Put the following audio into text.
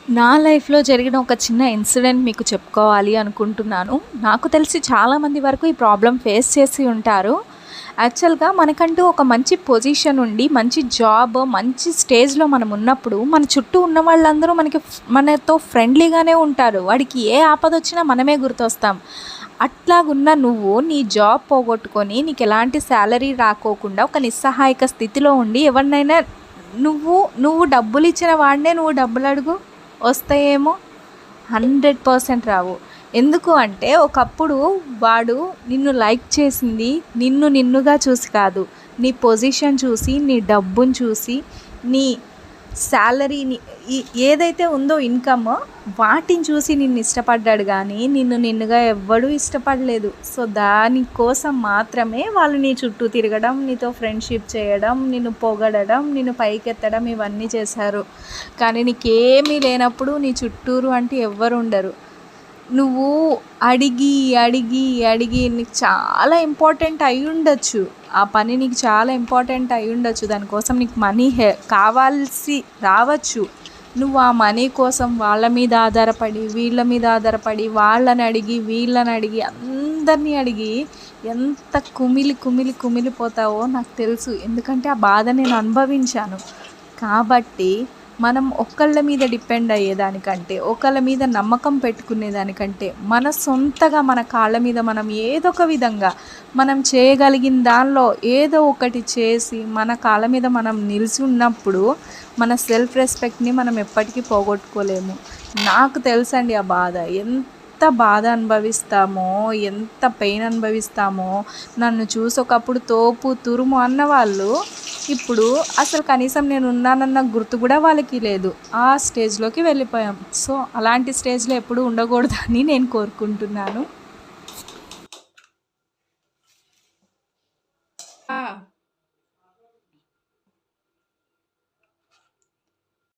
నా లైఫ్‌లో జరిగిన ఒక చిన్న ఇన్సిడెంట్ మీకు చెప్పుకోవాలి అనుకుంటున్నాను. నాకు తెలిసి చాలామంది వరకు ఈ ప్రాబ్లమ్ ఫేస్ చేసి ఉంటారు. యాక్చువల్‌గా మనకంటూ ఒక మంచి పొజిషన్ ఉండి, మంచి జాబ్, మంచి స్టేజ్‌లో మనం ఉన్నప్పుడు, మన చుట్టూ ఉన్న వాళ్ళందరూ మనతో ఫ్రెండ్లీగానే ఉంటారు. వాడికి ఏ ఆపదొచ్చినా మనమే గుర్తొస్తాం. అట్లాగున్న నువ్వు నీ జాబ్ పోగొట్టుకొని, నీకెలాంటి సాలరీ రాకోకుండా, ఒక నిస్సహాయక స్థితిలో ఉండి ఎవరినైనా నువ్వు నువ్వు డబ్బులిచ్చిన వాడినే నువ్వు డబ్బులడుగు, వస్తాయేమో? 100% రావు. ఎందుకు అంటే ఒకప్పుడు వాడు నిన్ను లైక్ చేసింది నిన్నుగా చూసి కాదు. నీ పొజిషన్ చూసి, నీ డబ్బుని చూసి, నీ సాలరీని ఏదైతే ఉందో ఇన్‌కమ్ వాటిని చూసి నిన్ను ఇష్టపడ్డాడు గానీ, నిన్నుగా ఎవ్వడూ ఇష్టపడలేదు. సో, దానికోసం మాత్రమే వాళ్ళు నీ చుట్టూ తిరగడం, నీతో ఫ్రెండ్‌షిప్ చేయడం, నిన్ను పొగడడం, నిన్ను పైకెత్తడం ఇవన్నీ చేశారు. కానీ నీకేమీ లేనప్పుడు నీ చుట్టూరు అంటూ ఎవ్వరుండరు. నువ్వు అడిగి నీకు చాలా ఇంపార్టెంట్ అయ్యుండొచ్చు. ఆ పని నీకు చాలా ఇంపార్టెంట్ అయ్యుండొచ్చు. దానికోసం నీకు మనీ కావాల్సి రావచ్చు. నువ్వు ఆ మనీ కోసం వాళ్ళ మీద ఆధారపడి, వీళ్ళ మీద ఆధారపడి, వాళ్ళని అడిగి, వీళ్ళని అడిగి, అందరినీ అడిగి ఎంత కుమిలిపోతావో నాకు తెలుసు. ఎందుకంటే ఆ బాధ నేను అనుభవించాను. కాబట్టి మనం ఒకళ్ళ మీద డిపెండ్ అయ్యేదానికంటే, ఒకళ్ళ మీద నమ్మకం పెట్టుకునేదానికంటే, మన సొంతగా మన కాళ్ళ మీద మనం ఏదో ఒక విధంగా మనం చేయగలిగిన దానిలో ఏదో ఒకటి చేసి మన కాళ్ళ మీద మనం నిలిచి ఉన్నప్పుడు మన సెల్ఫ్ రెస్పెక్ట్ని మనం ఎప్పటికీ పోగొట్టుకోలేము. నాకు తెలుసండి ఆ బాధ. ఎంత బాధ అనుభవిస్తామో, ఎంత పెయిన్ అనుభవిస్తామో. నన్ను చూసి ఒకప్పుడు తోపు తురుము అన్నవాళ్ళు ఇప్పుడు అసలు కనీసం నేను ఉన్నానన్న గుర్తు కూడా వాళ్ళకి లేదు. ఆ స్టేజ్‌లోకి వెళ్ళిపోయాం. సో, అలాంటి స్టేజ్‌లో ఎప్పుడూ ఉండకూడదని నేను కోరుకుంటున్నాను.